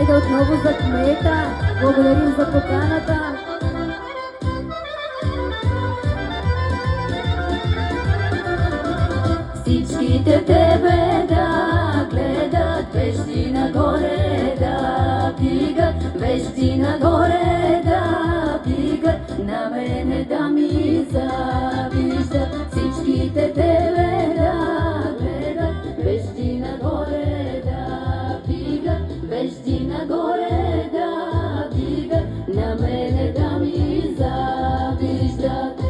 Хайде отново за кмета. Благодарим за поканата. Всичките тебе да гледат, вежди нагоре да вдигат, вежди нагоре да вдигат, на мене да ми завиждат. Всичките тебе да гледат, вежди нагоре да вдигат, вежди нагоре да вдигат, на мене да ми завиждат.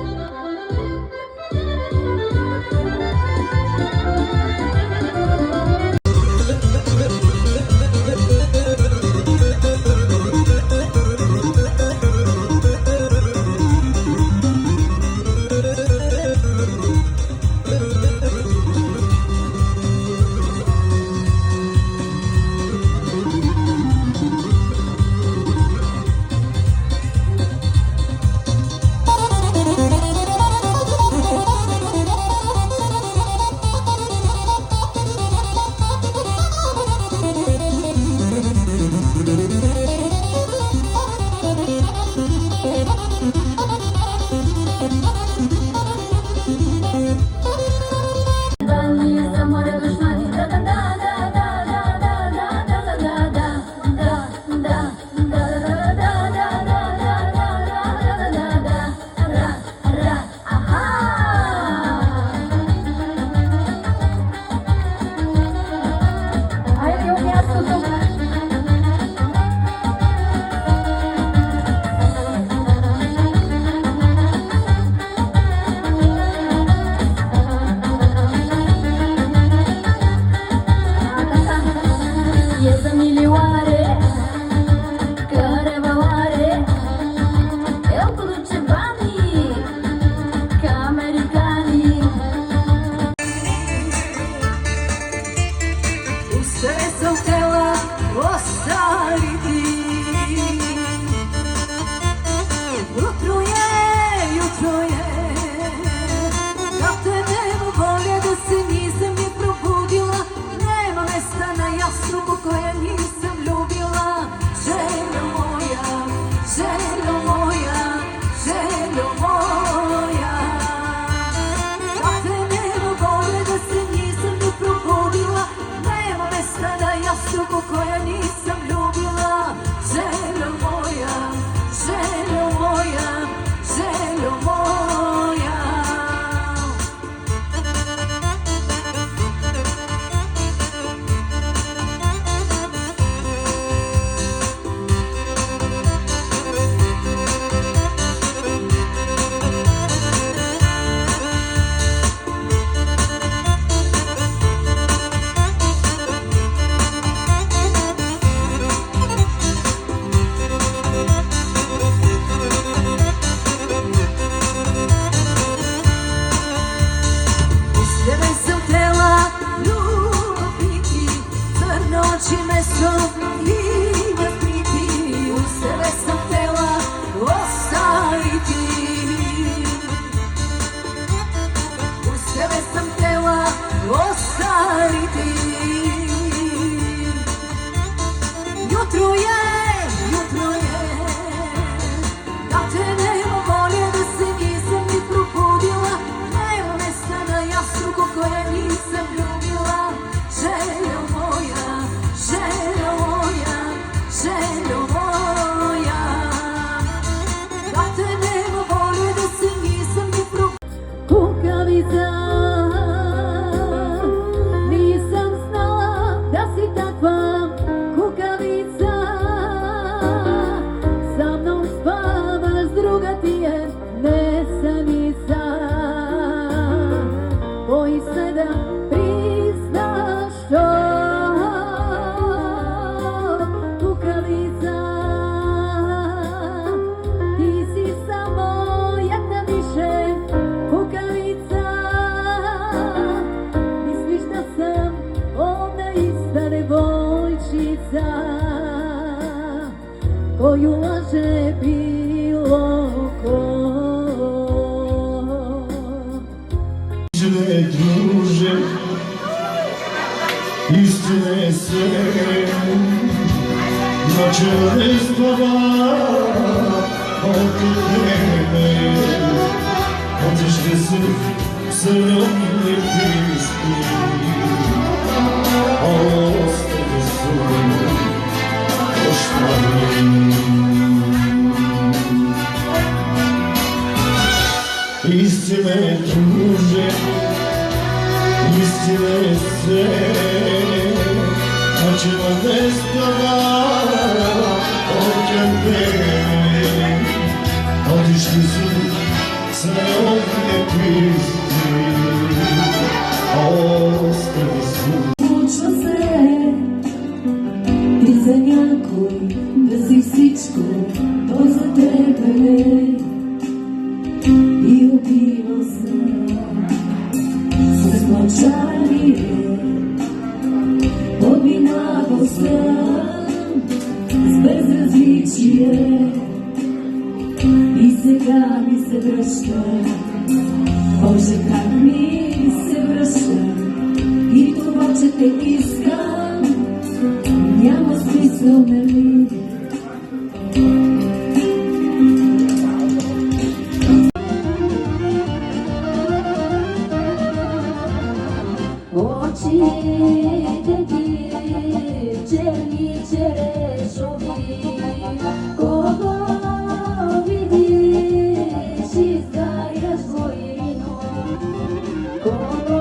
koju laže bilo ko. Druže, istine sve Noche spała od ciebie, chociaż rysów wzorownych bliski. Ostry sól, koszmarny. Istine tuže, istine se, noćima ne spava od tebe. Otišli su sve ovdje pisti, ostali su. Случва се, ти за някой да си всичко, той за тебе не. И убива се с мълчание, подминава се с безразличие. И сега ми се връща, Боже, как ми се връща. И това, че те искам, няма смисъл, нали? Очите ти черни черешови, кого видиш, изгаряш воино. Кого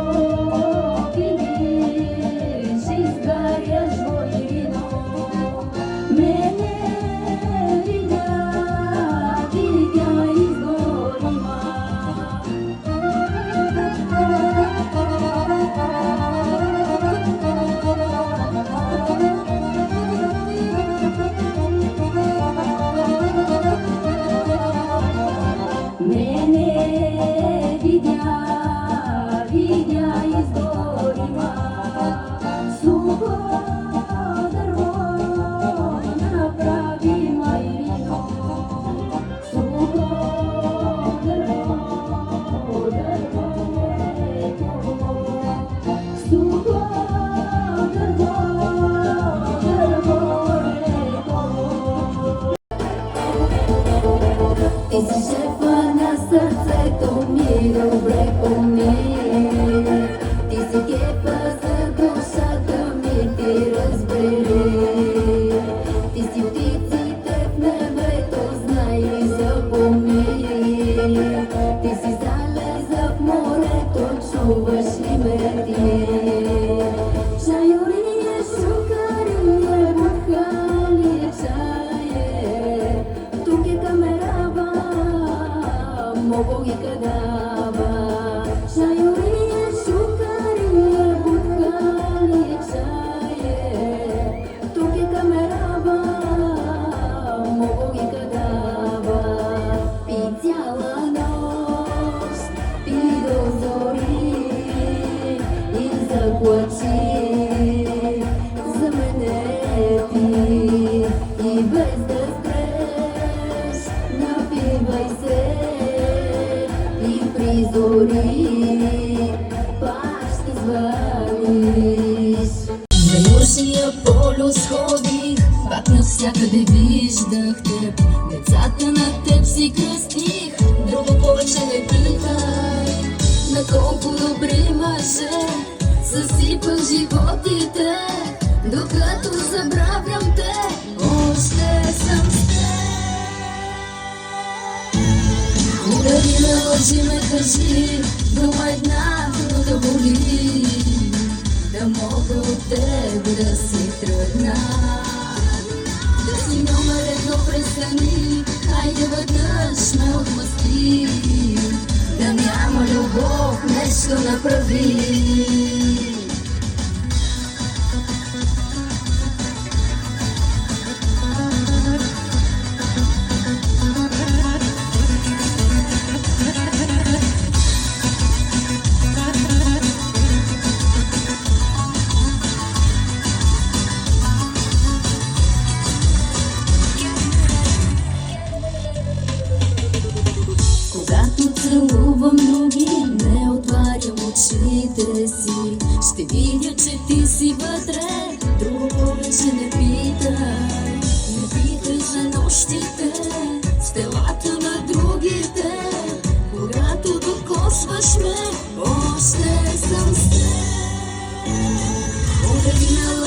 видиш, изгаряш воино. Мене видя, видя изгорима. Мене видя, видя изгорима. Сухо дърво направи майрино. Сухо дърво, дърво леко. Сухо дърво, дърво леко. Ти си шефа на сърцето ми, добре помни. Ти си кепа за душата ми, ти разбери. Ти си птиците в небето, знай и запомни. Ти си залеза в морето, чуваш ли ме ти? Шайорие, шукарие, махали чае. Тук е камерава, много ги кадава. Шайорие, шукарие, махали чае. Тук е камерава, много ги кадава. Пи цяла нощ, пи до зори и заплачи за мене ти. И без да спреш, напивай се и призори, пак ще звъниш. На Южния полюс ходих, пак навсякъде виждах теб. Децата на теб си кръстих, друго повече не питай. На колко добри мъже съсипах животите, докато забравям те, още съм с теб. Удари ме, лъжи ме, кажи, дума една, но да боли. Да мога от теб да си тръгна, да си номер едно, престани. Хайде веднъж ме отмъсти, да няма любов, нещо направи. Когато целувам други, не отварям очите си. Ще видя, че ти си вътре, друго вече не питай.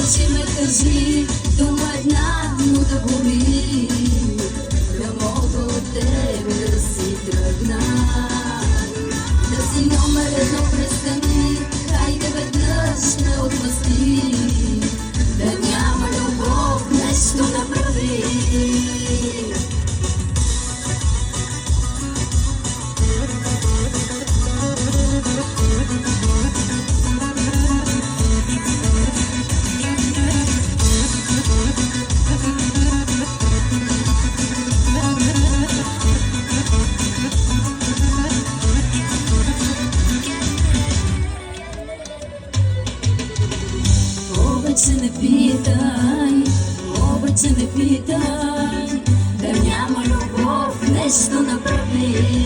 лъжи ме кажи, дума една, но да боли. Да мога от тебе да си тръгна, да си номер едно престани, хайде веднъж ме отмъсти. Да няма любов, нещо направи. Обаче не питай, обаче не питай, да няма любов, нещо направи.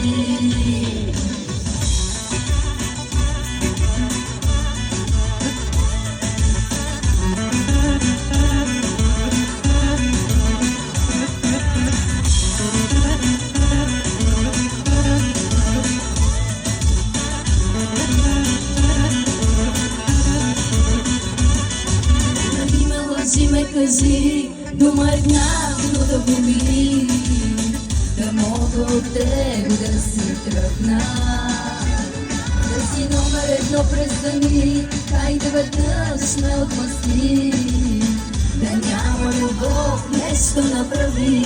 Лъжи ме кажи, дума една, но да боли. Да мога от тебе да си тръгна, да си номер едно престани, хайде веднъж ме отмъсти. Да няма любов, нещо направи.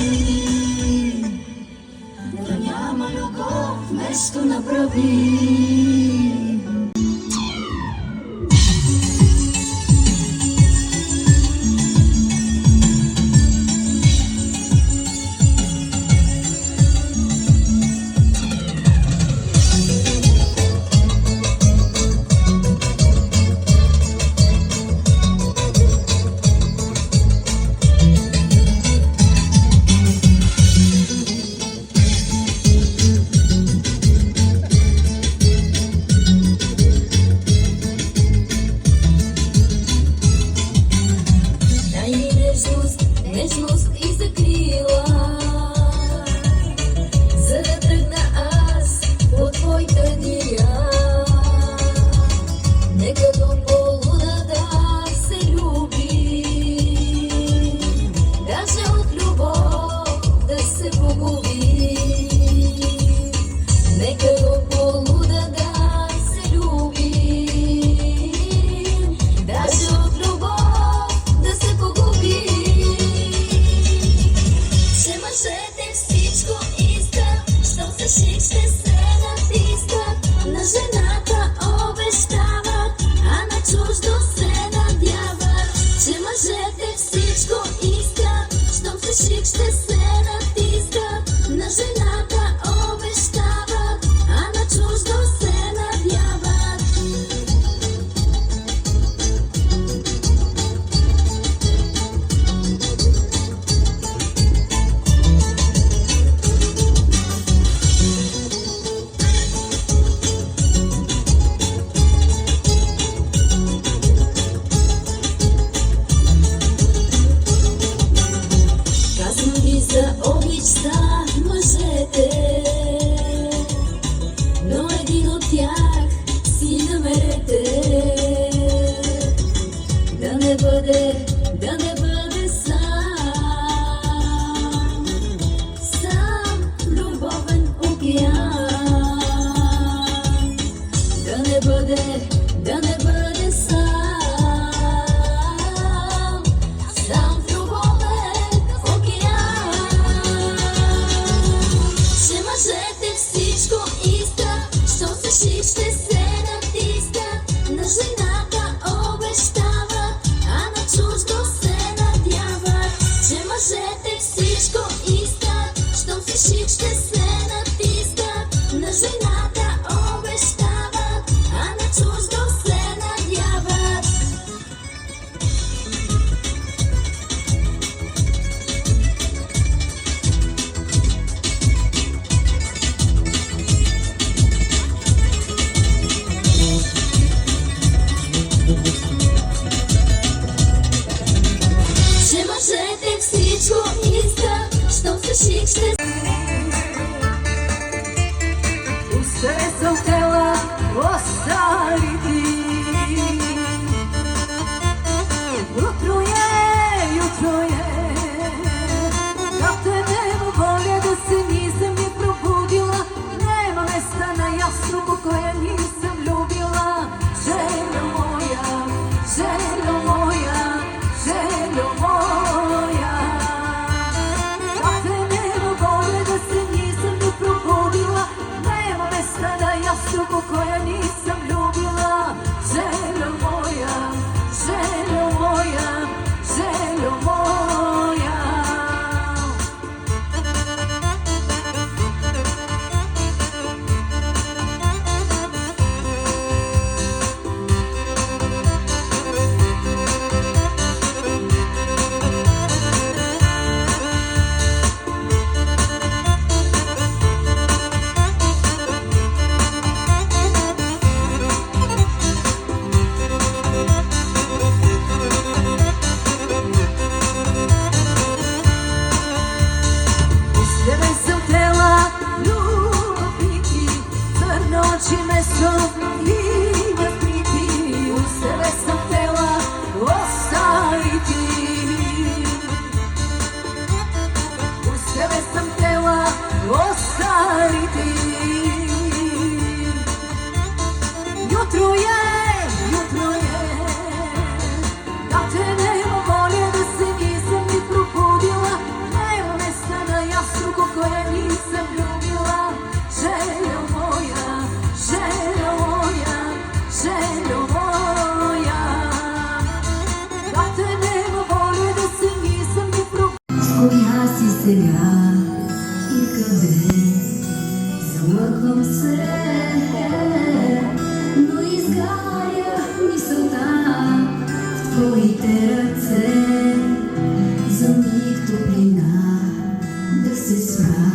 Да няма любов, нещо направи. Нежност и закрила, за да тръгна аз по твоята ния. Нека до полуда да се люби, даже от любов да се погуби. Нека до полуда да се люби, даже от любов да се погуби. Всичко искат, щом се шик ще се натискат. На жената обещават, а на чуждо се надяват. Че мъжете всичко искат, щом се шик ще се натискат. На жената обещават, а на чуждо се надяват. За обичта мъжете, но един от тях си намерете. Да не бъде сам любовен океан. Да не бъде сам в любовен океан. Че мъжете всичко искат, щом се шик ще се натискат. На жената обещават, а на чуждо се надяват. Че мъжете всичко искат, щом се шик ще се натискат. На жената обещават, а на чуждо се надяват. Че мъжете всичко искат, щом се шик ще Usted soltela ostariti Utro Коя си сега и къде? Замъквам се, но изгаря мисълта в твоите ръце. За миг топлина да се спра.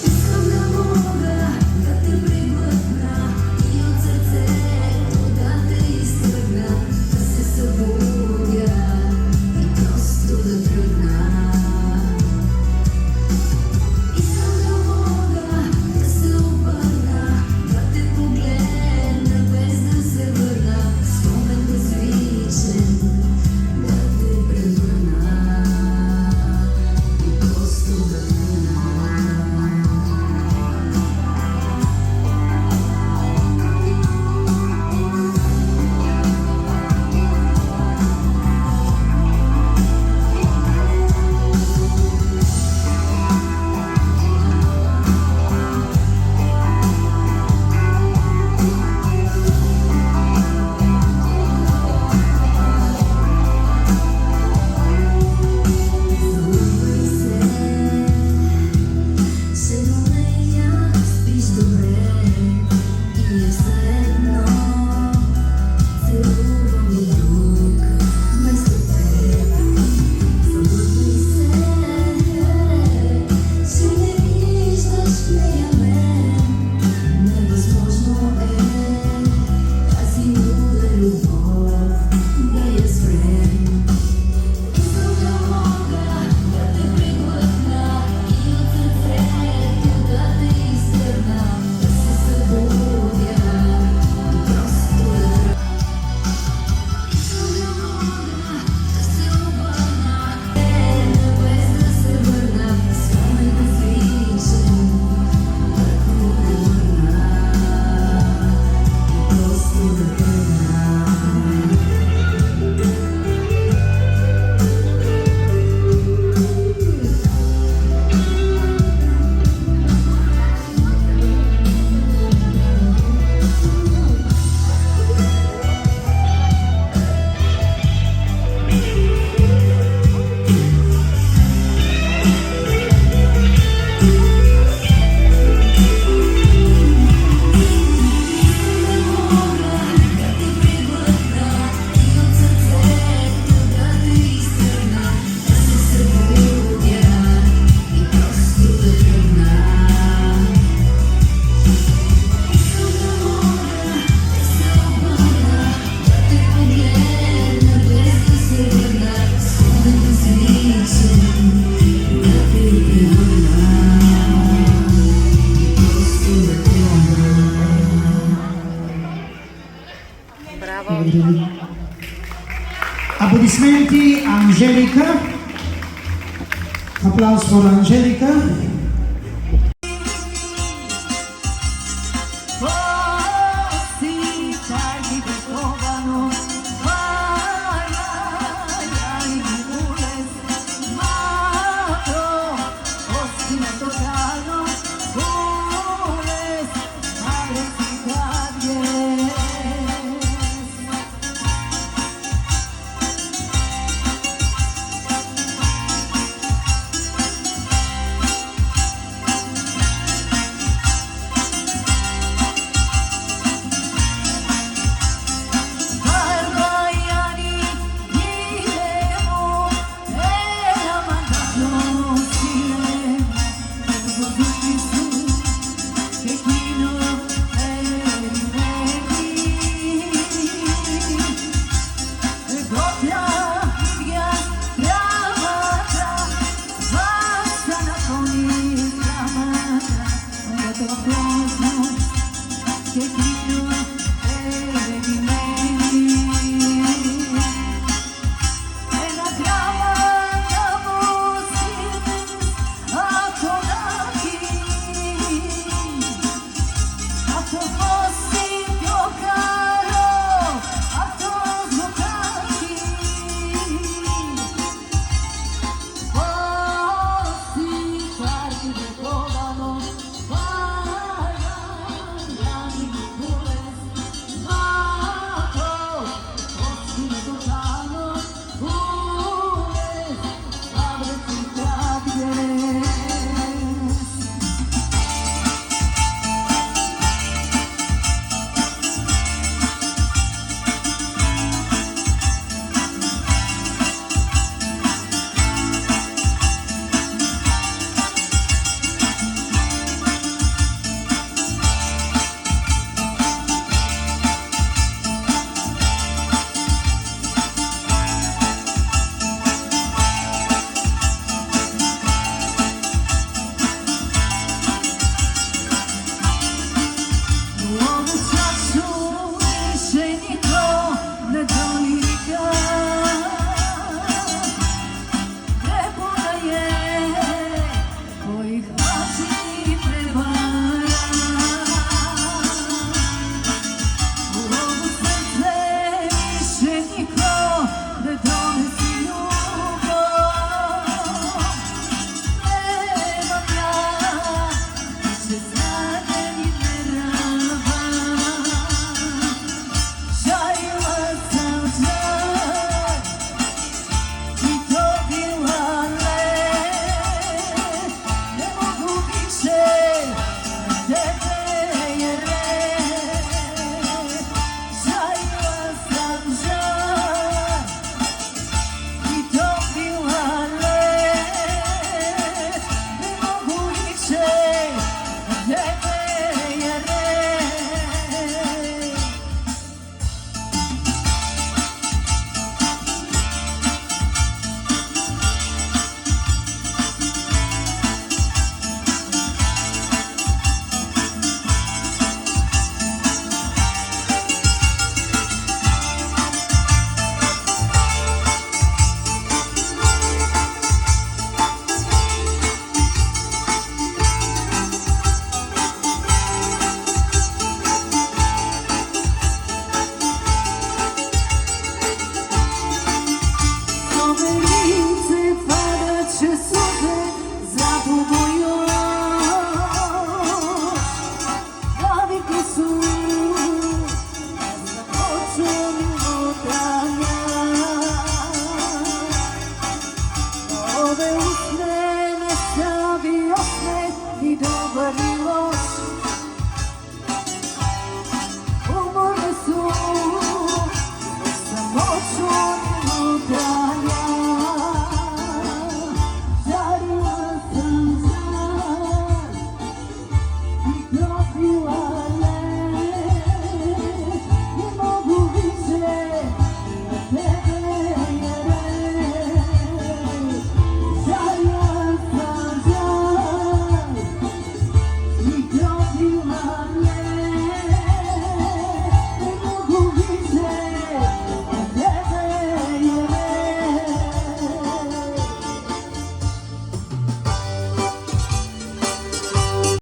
Искам да мога да те преглътна и от сърцето да те изтръгна, да се събудя и просто да тръгна. Искам да мога да се обърна, да те погледна без да се върна, спомен безличен да те превърна и просто да тръгна. Applaudissementi a Angelica. Applauso per Angelica.